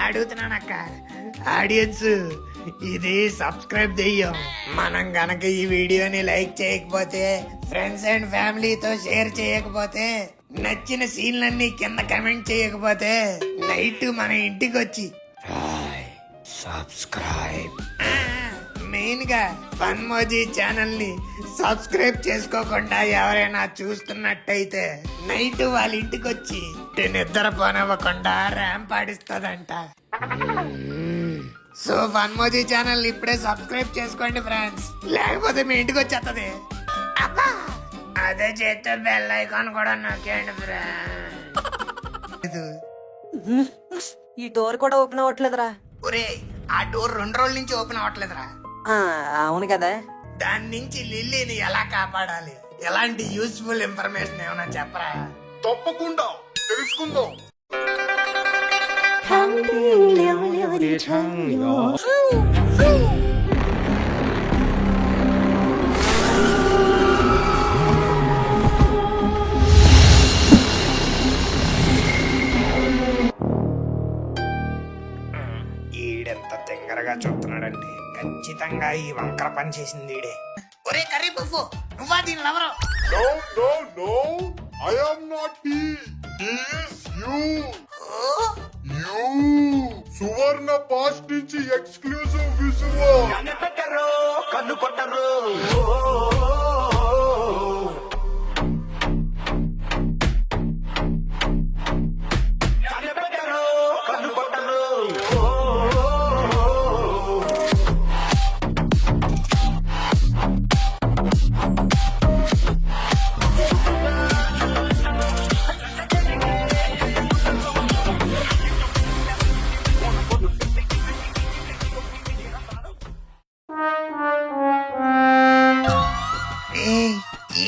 అడుగుతున్నానక్క. Audience, ఇది subscribe చెయ్యం. మనం గనక ఈ వీడియోని లైక్ చేయకపోతే, ఫ్రెండ్స్ అండ్ ఫ్యామిలీతో షేర్ చేయకపోతే, నచ్చిన సీన్లన్నీ కింద కమెంట్ చేయకపోతే, నైట్ మన ఇంటికి వచ్చి సబ్స్క్రైబ్, మెయిన్ గా ఫన్మోజీ ఛానల్ ని సబ్స్క్రైబ్ చేసుకోకుండా ఎవరైనా చూస్తున్నట్టయితే నైట్ వాళ్ళ ఇంటికి వచ్చి నిద్ర పోనివ్వకుండా ర్యాంప్ ఆడిస్తుందంట. సో ఫన్మోజీ ఛానల్ ఇప్పుడే సబ్స్క్రైబ్ చేసుకోండి ఫ్రెండ్స్, లేకపోతే మీ ఇంటికి వచ్చేస్తుంది. అదే చేస్తే బెల్ ఐకాన్ కూడా నొక్కేయండి ఫ్రెండ్స్. ఈ డోర్ కూడా ఓపెన్ అవ్వట్లేదురా. ఒరే, ఆ డోర్ 2 రోజుల నుంచి ఓపెన్ అవ్వట్లేదురా. అవును కదా. దాని నుంచి లిల్లీని ఎలా కాపాడాలి, ఎలాంటి యూస్ఫుల్ ఇన్ఫర్మేషన్ ఏమైనా చెప్పరా? తప్పకుండా తెలుసుకుందాం. ఈడెంత తెంగరగా చూస్తున్నాడండి, ఖచ్చితంగా ఈ వంకర పని చేసింది ఈడే. ఒరే కర్రీ పువ్వు, నువ్వా దీని lover? No, no, no. I am not he. He is you. You. Suvarna past నుంచి ఎక్స్క్లూసివ్ విజువల్. కన్ను కొట్టరు.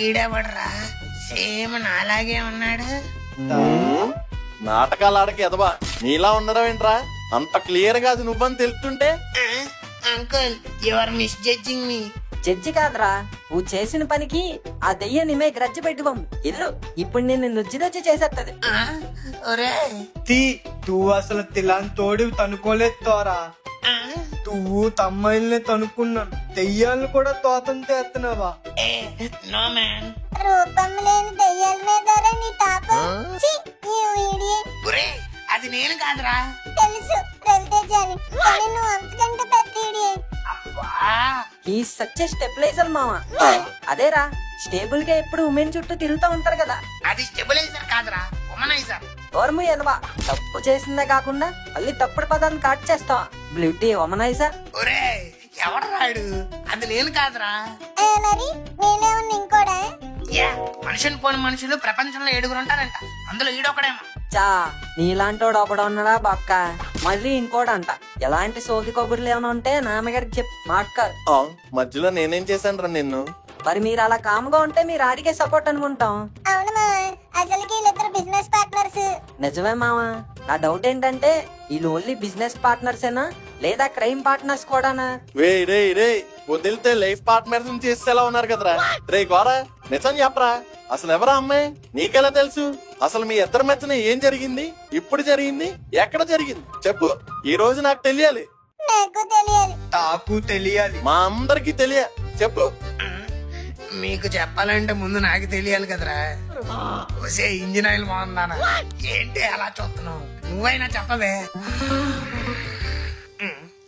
ఈడెవడరా, సేమ్ నాలాగే ఉన్నాడు. నాటకాలు ఆడకి ఎదవా, నీలా ఉండడం ఏంట్రా? అంత క్లియర్ గా అది నువ్వని తెలుస్తుంటే. Uncle, you are misjudging me. Judge కాదురా, నువ్వు చేసిన పనికి ఆ దెయ్యాన్ని మే గ్రజ్జ పెట్టుకోం. ఇల్లు ఇప్పుడు నేను నుజ్జిదొచ్చి చేసేస్తుంది. ఒరే తూ అసలు తిలాన్ తోడి తనుకోలేదు తోరా. నువ్వు తమ్మాయిల్ని తనుకున్నాను, దెయ్యాలను కూడా తోతం చేస్తున్నావా? నో మ్యాన్, రూపం లేని దెయ్యాల మీద నీ తాపం. ఒరే అది నేను కాదురా. తెలుసు రవితేజ అని, కానీ నువ్వు అంతకంటే పెద్ద ఇడియట్. ఈ సచ్ స్టెబిలైజర్ మావా. అదేరా, స్టేబుల్ గా ఎప్పుడు ఉమెన్ చుట్టూ తిరుగుతూ ఉంటారు కదా. అది స్టెబిలైజర్ కాదురా, ఉమనైజర్. ఓర్ము ఎనవా, తప్పు చేసిందే కాకుండా మళ్ళీ తప్పుడు పదాన్ని కట్ చేస్తావా? బ్లూటీ ఉమనైజర్. ఒరే ఎవడు రాడు, అది నేను కాదురా. మరి నేనేమన్నా ఇంకోడా? మనుషులు పోని మనుషులు ప్రపంచంలో 7 ఉంటారంట, అందులో ఈడొకడేమో. చా, నీలాంటోడు ఒకడు ఉన్నాడా బక్క? మళ్ళీ ఇంకోడంట. ఎలాంటి సోకి కబుర్లు ఏమైనా ఉంటే నాన్నగారికి చెప్పు, మాట్లాడు. మధ్యలో నేనేం చేశాను రా నిన్ను? మరి మీరు అలా కామ్గా ఉంటే మీరు ఆడికే సపోర్ట్ అనుకుంటాం. అవును మావా, అసలుకి వీళ్ళిద్దరు బిజినెస్ పార్ట్నర్స్. నిజమే మావా. నా డౌట్ ఏంటంటే వీళ్ళు ఓన్లీ బిజినెస్ పార్ట్నర్సేనా లేదా క్రైమ్ పార్ట్నర్స్ కూడానా? రే వదిలితే లైఫ్ పార్ట్నర్స్ చేసేలా ఉన్నారు కదరా. రే గోరా, నిజం చెప్పరా, అసలు ఎవరా అమ్మాయి? నీకెలా తెలుసు? అసలు మీ ఇద్దరి మధ్యన ఏం జరిగింది, ఇప్పుడు జరిగింది, ఎక్కడ జరిగింది చెప్పు. ఈ రోజు నాకు తెలియాలి. నాకు తెలియాలి. తాకు తెలియాలి. మా అందరికి తెలియాలి, చెప్పు. మీకు చెప్పాలంటే ముందు నాకు తెలియాలి కదరా. వసే ఇంజిన్ ఆయిల్ బాగుందానా? ఏంటి అలా చూస్తున్నావు? నువ్వైనా చెప్పవే.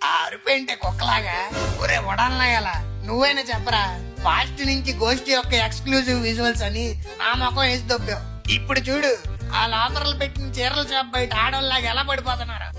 ఆ అరుపేంటే కుక్కలాగా? ఒరే వడాలనాయాలా, నువ్వైనా చెప్పరా. ఫాస్ట్ నుంచి గోష్ఠి యొక్క ఎక్స్క్లూజివ్ విజువల్స్ అని నా ముఖం వేసి దొబ్బావు. ఇప్పుడు చూడు, ఆ లాపర్లు పెట్టిన చీరల షాప్ బయట ఆడోళ్ళలాగా ఎలా పడిపోతున్నారా.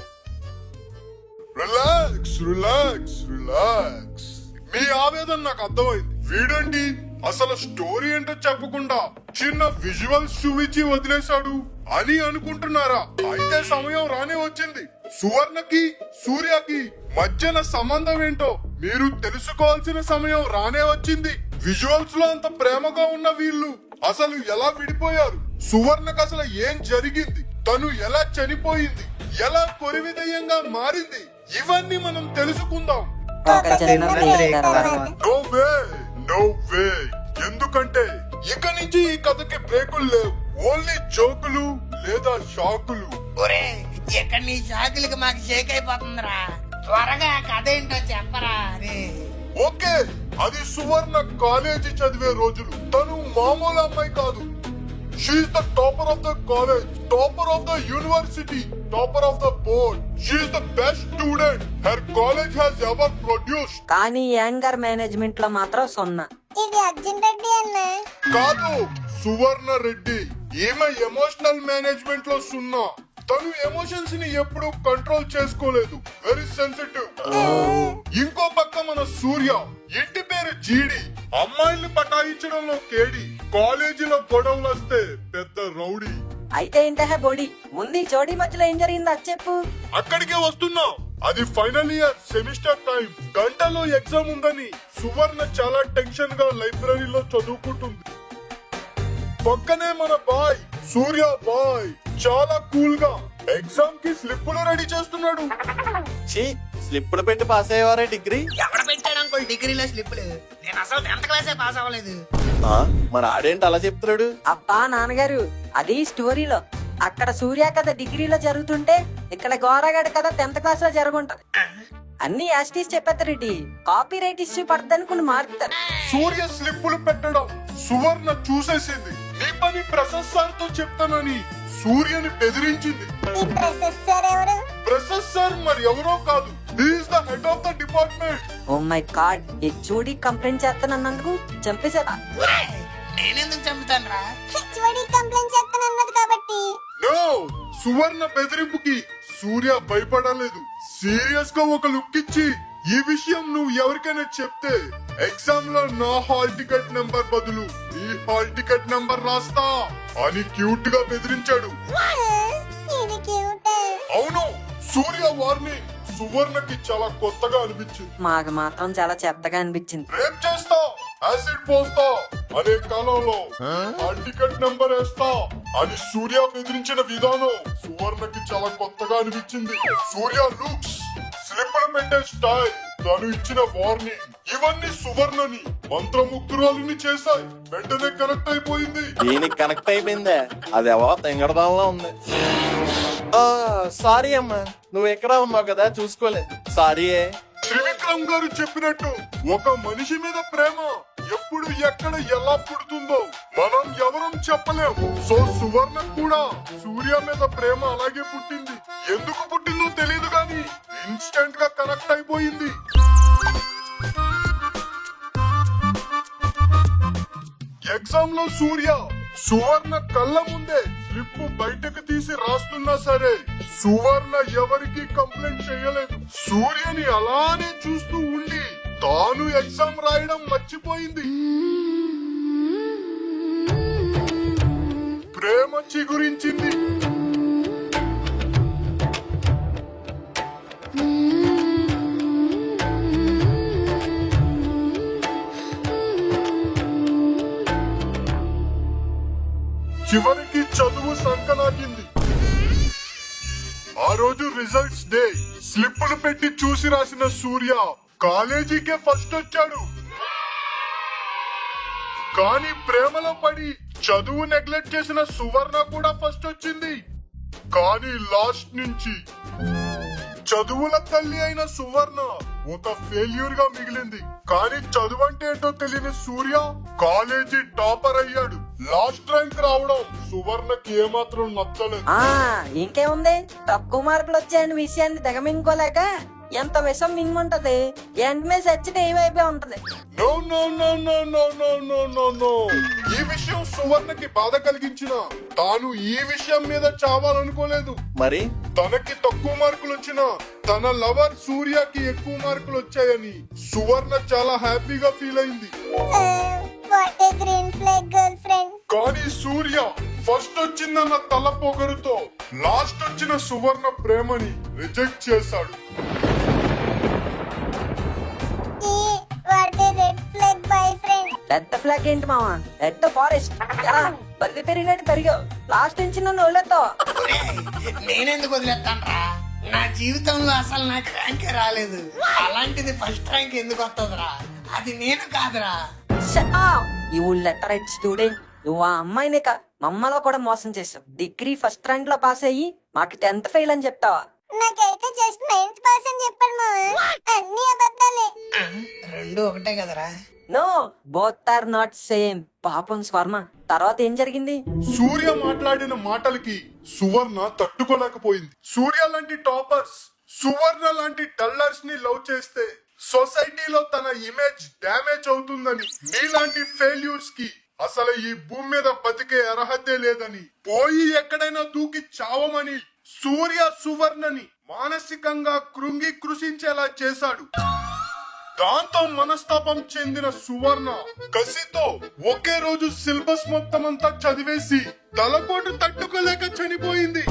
Relax relax relax. మీ ఆవేదన నాకు అర్థమైంది. వీడండి అసలు స్టోరీ ఏంటో చెప్పకుండా చిన్న విజువల్స్ చూపించి వదిలేశాడు అని అనుకుంటున్నారా? అయితే సమయం రానే వచ్చింది. సువర్ణకి సూర్యకి మధ్యన సంబంధం ఏంటో మీరు తెలుసుకోవాల్సిన సమయం రానే వచ్చింది. విజువల్స్ లో అంత ప్రేమగా ఉన్న వీళ్ళు అసలు ఎలా విడిపోయారు? సువర్ణకు అసలు ఏం జరిగింది? తను ఎలా చనిపోయింది? ఎలా కొరివిదయంగా మారింది? ఇవన్నీ మనం తెలుసుకుందాం. ఒక చిన్న బ్రేక్ తర్వాత నో వే, నో వే. ఎందుకంటే ఇక నుంచి ఈ కథకి బ్రేకులు లేవు. ఓన్లీ జోకులు లేదా షాకులు. ఒరే ఇక్కడ నీ షాకులకి మాకు షేక్ అయిపోతుందిరా. త్వరగా కథ ఏంటో చెప్పరా అని. ఓకే, అది సువర్ణ కాలేజీ చదివే రోజులు. తను మామూలు అమ్మాయి కాదు. She's the topper of the college, topper of the university, topper of the board. She's the best student her college has ever produced. కానీ యాంగర్ మేనేజ్మెంట్ లో మాత్రం సున్నా. ఇది అర్జున్ రెడ్డి అన్న. కాదు, సువర్ణ రెడ్డి. ఈమె ఎమోషనల్ మేనేజ్మెంట్ లో సున్నా. తను ఎమోషన్స్ ని ఎప్పుడు కంట్రోల్ చేసుకోలేదు. Very sensitive. ఇంకో పక్క మన సూర్య, ఇంటి పేరు జీడి, అమ్మాయిల్ని పటాయించడంలో కేడి, కాలేజీలో గొడవలు వస్తే పెద్ద రౌడీ. అయితే ఏంటే బొడి ముందు ఈ జోడీ మధ్యలో ఏం జరిగిందో అది చెప్పు. అక్కడికే వస్తున్నా. అది ఫైనల్ ఇయర్ సెమిస్టర్ టైం. గంటలో ఎగ్జామ్ ఉందని సువర్ణ చాలా టెన్షన్ గా లైబ్రరీలో చదువుకుంటుంది. పక్కనే మన బాయ్ సూర్య బాయ్ చాలా కూల్ గా ఎగ్జామ్ కి స్లిప్పులు రెడీ చేస్తున్నాడు. ఛీ, స్లిప్పులు పెట్టి పాస్ అయ్యేవారే డిగ్రీ. ఎవడ పెట్టాడు అంకుల్ డిగ్రీలో స్లిప్లు? నేను అసలు 10th క్లాసే పాస్ అవ్వలేదు. ఆ, మరి ఆడేంటి అలా చెప్తున్నాడు? అబ్బా నాన్నగారు, అది స్టోరీలో. అక్కడ సూర్య కథ డిగ్రీలో జరుగుతుంటే ఇక్కడ గోరగాడి కథ 10th క్లాస్ లో జరుగుంటది. అన్ని యాస్టీస్ చెప్పేస్తారెడ్డి, కాపీ రైట్ ఇష్యూ పడదనుకుని మారుతారు. సూర్య స్లిప్పులు పెట్టడం సువర్ణ చూసేసింది. నీ పని ప్రసాద్ సార్ తో చెప్తానని సూర్యని బెదిరించింది. ఈ ప్రొసెసర్ ఎవరు? ప్రసాద్ సార్ మరి ఎవరో కాదు. He is the head of the department. Oh my God, HOD complaint చేస్తానన్నందుకు చంపేసేదా? నేనెందుకు చంపుతాను రా? హెచ్ఓడి కంప్లైంట్ చేస్తానన్నది కాబట్టి. నో, సువర్ణ బెదిరింపుకి సూర్య భయపడలేదు. సీరియస్ గా ఒక లుక్ ఇచ్చి, ఈ విషయం నువ్వు ఎవరికైనా చెప్తే ఎగ్జామ్ లో నా హాల్ టికెట్ నెంబర్ బదులు నీ హాల్ టికెట్ నెంబర్ రాస్తా అని క్యూట్ గా బెదిరించాడు. ఇది క్యూట్. అవును, సూర్య వార్నింగ్ సువర్ణకి చాలా కొత్తగా అనిపించింది. మాకు మాత్రం చాలా చెత్తగా అనిపించింది. రేప్ చేస్తా, యాసిడ్ పోస్తా అనే కాలంలో హాల్ టికెట్ నెంబర్ వేస్తా అని సూర్య బెదిరించిన విధానం సువర్ణకి చాలా కొత్తగా అనిపించింది. సూర్య లుక్స్, స్లిప్పులు పెట్టే స్టైల్, తను ఇచ్చిన వార్నింగ్ ఇవన్నీ సువర్ణని మంత్రముగ్ధురాలిని చేశాయి. వెంటనే కనెక్ట్ అయిపోయింది. దీనికి కనెక్ట్ అయిపోయిందే, అది ఎవరో తెంగడదాంలో ఉంది. సారీ అమ్మా, నువ్వు ఎక్కడ ఉన్నావు కదా చూసుకోలేదు. సారీయే. త్రివిక్రమ్ గారు చెప్పినట్టు ఒక మనిషి మీద ప్రేమ ఎప్పుడు ఎక్కడ ఎలా పుడుతుందో మనం ఎవరం చెప్పలేం. సో సువర్ణ కూడా సూర్య మీద ప్రేమ అలాగే పుట్టింది. ఎందుకు పుట్టిందో తెలియదు గాని ఇన్స్టెంట్ గా కనెక్ట్ అయిపోయింది. ఎగ్జామ్ లో సూర్య సువర్ణ కళ్ళ ముందే స్లిప్ బయటకు తీసి రాస్తున్నా సరే సువర్ణ ఎవరికి కంప్లైంట్ చేయలేదు. సూర్యని అలానే చూస్తూ ఉండి తాను ఎగ్జామ్ రాయడం మర్చిపోయింది. ప్రేమ చిగురించింది. చివరికి చదువు సంకనాకింది. ఆ రోజు రిజల్ట్స్ డే. స్లిప్పులు పెట్టి చూసి రాసిన సూర్య కాలేజీకే ఫస్ట్ వచ్చాడు. కానీ ప్రేమలో పడి చదువు నెగ్లెక్ట్ చేసిన సువర్ణ కూడా ఫస్ట్ వచ్చింది. కానీ లాస్ట్ నుంచి చదువుల తల్లి అయిన సువర్ణ ఒక ఫెయిల్యూర్ గా మిగిలింది. కానీ చదువు అంటే ఏంటో తెలియని సూర్య కాలేజీ టాపర్ అయ్యాడు. లాస్ట్ ర్యాంక్ రావడం సువర్ణకి ఏమాత్రం నచ్చలేదు. ఇంకేముంది, తక్కువ మార్కులు వచ్చాయని విషయాన్ని దిగమింగుకోలేక ఎంత విషం మింగుంటది, వెంటనే చచ్చితే ఏమైపోయి ఉంటది. No no no no no no no no no. ఈ విషయం సువర్ణకి బాధ కలిగించిన తాను ఈ విషయం మీద చావాలనుకోలేదు. మరి తనకి తక్కువ మార్కులు వచ్చినా తన లవర్ సూర్యకి ఎక్కువ మార్కులు వచ్చాయని సువర్ణ చాలా హ్యాపీగా ఫీల్ అయింది. What a green flag girl friend. కానీ సూర్య ఫస్ట్ వచ్చిందన్న తల పొగరుతో లాస్ట్ వచ్చిన సువర్ణ ప్రేమని రిజెక్ట్ చేశాడు. What a red flag boy friend. Red flag ఏంటి మావా, రెడ్ ఫారెస్ట్. బల్లి పెరిగినట్టు పెరిగావు, లాస్ట్ నుంచి నన్ను వదిలేస్తావా? నేనెందుకు వదిలేస్తాను రా? నా జీవితంలో అసలు నాకు ర్యాంకే రాలేదు, అలాంటిది ఫస్ట్ ర్యాంక్ ఎందుకు వస్తుందిరా? అది నేను కాదురా. యూ లెటరైట్ స్టూడెంట్, నువ్వు ఆ అమ్మాయిని మమ్మలో కూడా మోసం చేసావు. డిగ్రీ ఫస్ట్ ర్యాంక్ లో పాస్ అయ్యి మాకు 10th ఫెయిల్ అని చెప్తావా? నాకైతే జస్ట్ 9th పాస్ అని చెప్పాడు మావా. అన్ని అబద్ధాలే. రెండు ఒకటే కదరా. No, both are not same. పాపం స్వర్ణ, తర్వాత ఏం జరిగింది? సూర్య మాట్లాడిన మాటలకి సువర్ణ తట్టుకోలేకపోయింది. సూర్య లాంటి టాపర్స్ సువర్ణ లాంటి డల్లర్స్ ని లవ్ చేస్తే సొసైటీలో తన ఇమేజ్ డ్యామేజ్ అవుతుందని, నీలాంటి ఫెయిల్యూర్స్ కి అసలు ఈ భూమి మీద బతికే అర్హతే లేదని, పోయి ఎక్కడైనా దూకి చావమని సూర్య సువర్ణని మానసికంగా కృంగి కృషించేలా చేశాడు. దాంతో మనస్తాపం చెందిన సువర్ణ కసితో ఒకే రోజు సిలబస్ మొత్తం అంతా చదివేసి తలపోటు తట్టుకోలేక చనిపోయింది.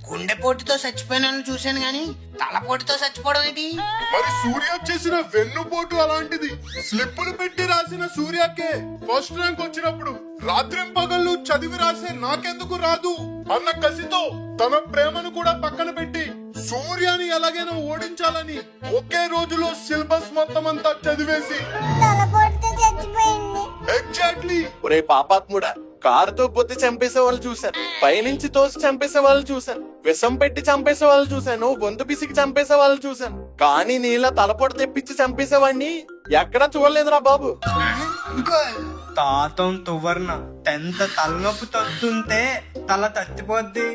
గుండెపోటుతో చచ్చిపోయిన వాళ్ళని చూశాను గాని తలపోటుతో చచ్చిపోవడం ఏంటి? మరి సూర్య చేసిన వెన్నుపోటు అలాంటిది. స్లిప్పులు పెట్టి రాసిన సూర్యకే ఫస్ట్ ర్యాంక్ వచ్చినప్పుడు రాత్రింపగళ్ళు చదివి రాసే నాకెందుకు రాదు అన్న కసితో తన ప్రేమను కూడా పక్కన పెట్టి సూర్యని ఎలాగైనా ఓడించాలని ఒకే రోజులో సిలబస్ మొత్తం అంతా చదివేసి తలపోటుతో చచ్చిపోయింది. ఎగ్జాక్ట్లీ. ఒరే పాపాత్ముడా, కారుతో బొత్తి చంపేసే వాళ్ళు చూశాను, పైనుంచి తోసి చంపేసే వాళ్ళు చూశాను, విషం పెట్టి చంపేసే వాళ్ళు చూశాను, గొంతు పిసికి చంపేసే వాళ్ళు చూశాను, కానీ నీలా తలపొడ తెప్పించి చంపేసేవాడిని ఎక్కడా చూడలేదురా బాబు. తాతం తువర్ణ 10th తలనొప్పి తొత్తుంటే తల తత్తిపోద్ది,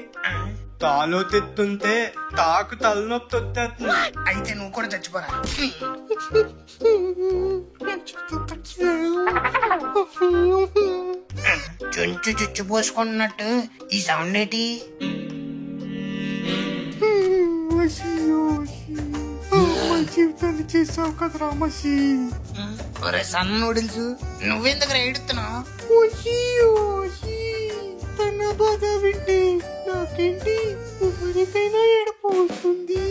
తాలో తెత్తుంటే తాకు తలనొప్పి తొత్తేస్తుంది. అయితే నువ్వు కూడా చచ్చిపోరా. చుంచు చుచ్చు పోసుకుంటున్నట్టు ఈ సౌండ్ ఏంటి? జీవితాన్ని చేసావు కదరా మసి. ఒరే సన్న నూడిల్స్, నువ్వెందుకు ఏడుతున్నావు? తన బాధ వింటే నాకేంటి ఎవరికైనా ఏడుపు వస్తుంది.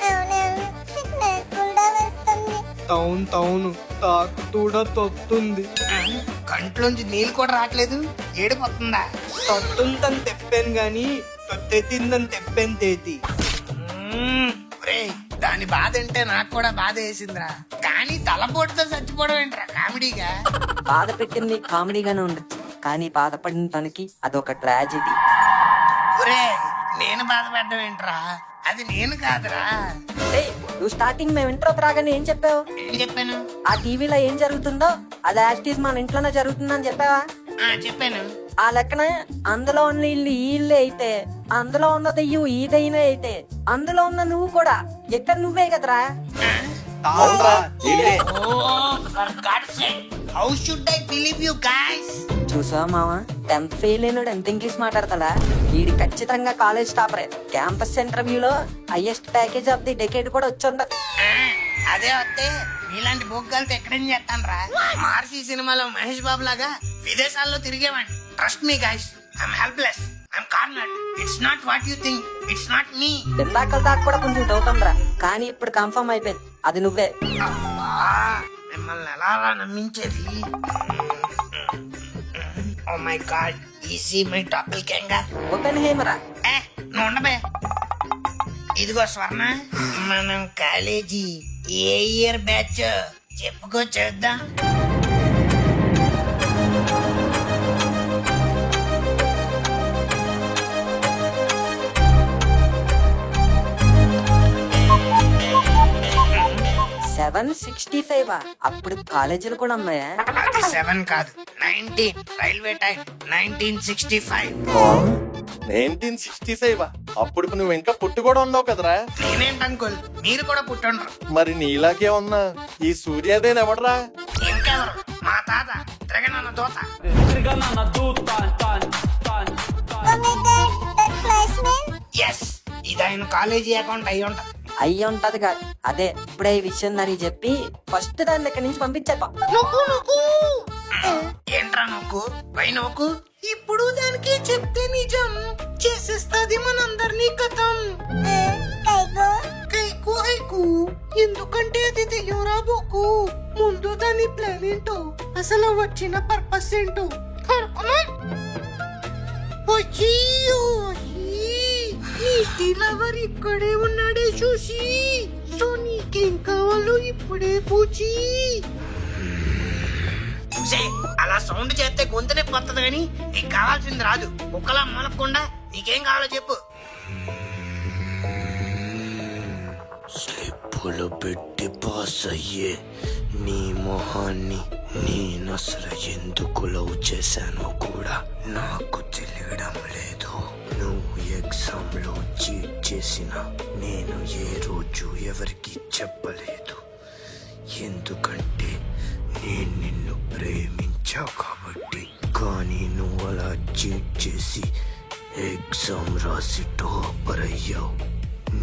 అవునవును, నాకు కూడా వస్తుంది. తౌను తాకు కూడా తొత్తుంది. కంట్లోంచి నీళ్ళు కూడా రావట్లేదు, ఏడిపోతుందా? తొత్తుందని తెప్పాను గాని తొత్తెత్తిందని తెప్పాను తేతి. ఒరే దాని బాధ అంటే నాకు కూడా బాధ వేసిందిరా, కానీ తలపోటుతో చచ్చిపోవడం ఏంట్రా కామెడీగా? బాధ పెట్టింది కామెడీగానే ఉండొచ్చు, కానీ బాధపడిన తనకి అదొక ట్రాజెడీ. ఒరే నేను బాధపడ్డం ఏంట్రా? అది నేను కాదురా. ఏయ్, నువ్వు స్టార్టింగ్ మేము ఇంట్లోకి రాగానే ఏం చెప్పావు? ఏం చెప్పాను? ఆ టీవీలో ఏం జరుగుతుందో అది యాక్టీస్ మన ఇంట్లోనే జరుగుతుందని చెప్పావా? చెప్పాను. ఆ లెక్కన అందులో ఉన్న ఇల్లు ఈ ఇల్లే అయితే, అందులో ఉన్న దెయ్యం ఈ దెయ్యమే అయితే, అందులో ఉన్న నువ్వు కూడా ఎక్కడ నువ్వే కదరా. అవునరా, ఈడే. How should I believe you guys? చూసావా మామ, 10th ఫెయిల్ అయినాడు ఎంత ఇంగ్లీష్ మాట్లాడతాడా? వీడి ఖచ్చితంగా కాలేజ్ టాపరే. క్యాంపస్ ఇంటర్వ్యూలో highest package of the decade కూడా వచ్చుండదు. అదే వస్తే నీలాంటి బొగ్గాలతో ఎక్కడేం చేస్తాను రా. మహర్షి సినిమాలో మహేష్ బాబు లాగా విదేశాల్లో తిరిగేవాడిని. Trust me guys, I'm helpless, I'm cornered. It's not what you think, it's not me. ఇందాకల దాకా కూడా కొంచెం డౌట్ ఉందిరా, కానీ ఇప్పుడు కన్ఫర్మ్ అయిపోయింది, అది నువ్వే. మిమ్మల్ని ఎలా నమ్మించేది? ఓ మై గాడ్, ఈజీ మై టాపిల్ కెంగా. ఓపెన్ హేమరా. నువ్వు ఉండబే. ఇదిగో స్వర్ణ, మనం కాలేజీ ఏ ఇయర్ బ్యాచ్ చెప్పుకో చేద్దాం. సెవెన్ 65 అప్పుడు కాలేజీలు కూడా ఉన్నాయా? అది 7 కాదు, 19. Railway time 1965. 1965 అప్పుడు నువ్వు ఇంకా పుట్టి కూడా ఉన్నావు కదరా. నేనేంటనుకోలు, మీరు కూడా పుట్టుండ్రు. మరి నీలాగే ఉన్నా ఈ సూర్యదేన్ ఎవడరా? ఇంకెవరు? మా తాత తిరగనన్న దోత. Oh my God, that classmate? Yes, ఇది ఆయన కాలేజీ అకౌంట్ అయి ఉంటది. అయ్యి ఉంటది కాదు, అదే ఇప్పుడే ఈ విషయం దాన్ని చెప్పి ఫస్ట్ దాన్ని ఇక్కడి నుంచి పంపించేపా. ఏంట్రా నొక్కు పై నొక్కు? ఇప్పుడు దానికి చెప్తే నిజం చేసేస్తాది మనందరినీ కథం. కైకో, కైకు హైకు, ఎందుకంటే అది దెయ్యంరా బొక్కు. ముందు దాని ప్లాన్ ఏంటో, అసలు వచ్చిన పర్పస్ ఏంటో కనుక్కున్నాం. నీటి లవర్ ఇక్కడే ఉన్నాడే చూసి సో నీకేం కావాలో ఇప్పుడే పూచి అలా సౌండ్ చేస్తే గొంతునే పడుతుంది కానీ నీకు కావాల్సింది రాదు కుక్కలా మొలకుండా నీకేం కావాలో చెప్పు. స్లిప్పులు పెట్టి పాస్ అయ్యే నీ మొహాన్ని నేనసలు ఎందుకు లవ్ చేశానో కూడా నాకు తెలియడం లేదు. నువ్వు ఎగ్జామ్ లో చీట్ చేసిన నేను ఏ రోజు ఎవరికి చెప్పలేదు. ఎందుకంటే నేను నిన్ను ప్రేమించా కాబట్టి. కానీ నువ్వు అలా చీట్ చేసి ఎగ్జామ్ రాసి టాపర్ అయ్యావు.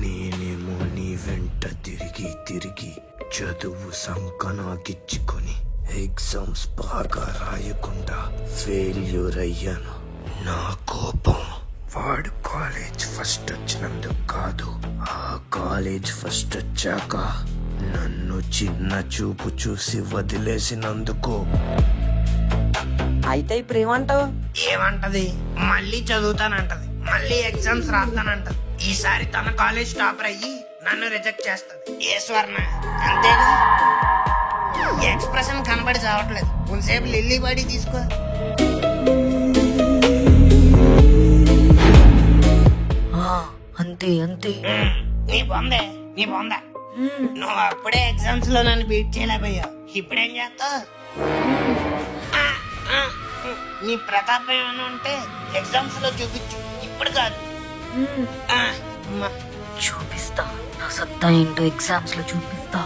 నేనేమో నీ వెంట తిరిగి తిరిగి చదువు సంకనాకిచ్చుకొని ఎగ్జామ్స్ బాగా రాయకుండా ఫెయిల్యూర్ అయ్యాను. నా కోపం వాడు కాలేజ్ ఫస్ట్ వచ్చినందుకు కాదు, ఆ కాలేజ్ ఫస్ట్ వచ్చాక నన్ను చిన్న చూపు చూసి వదిలేసినందుకు. అయితే ఇప్పుడు ఏమంటావు? ఏమంటది? మళ్ళీ చదువుతానంటది, మళ్ళీ ఎగ్జామ్స్ రాస్తానంటది. ఈసారి తన కాలేజ్ టాపర్ అయ్యి నన్ను రిజెక్ట్ చేస్తది. ఏ స్వర్ణ అంతేగా? ఈ ఎక్స్ప్రెషన్ కనబడి చావట్లేదు. కొంతసేపు లిల్లీ బాడీ తీసుకో. అంతే అంతే. నీ బొందే నీ బొంద. నువ్వు అప్పుడే ఎగ్జామ్స్ లో నన్ను బీట్ చేయలేకపోయావు, ఇప్పుడేం చేస్తావు? నీ ప్రతాపం ఏమైనా ఉంటే ఎగ్జామ్స్ లో చూపించు, ఇప్పుడు కాదు. చూపిస్తా, నా సత్తా ఏంటో ఎగ్జామ్స్ లో చూపిస్తా.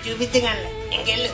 చూపిద్దిగానే ఇంకెళ్ళు.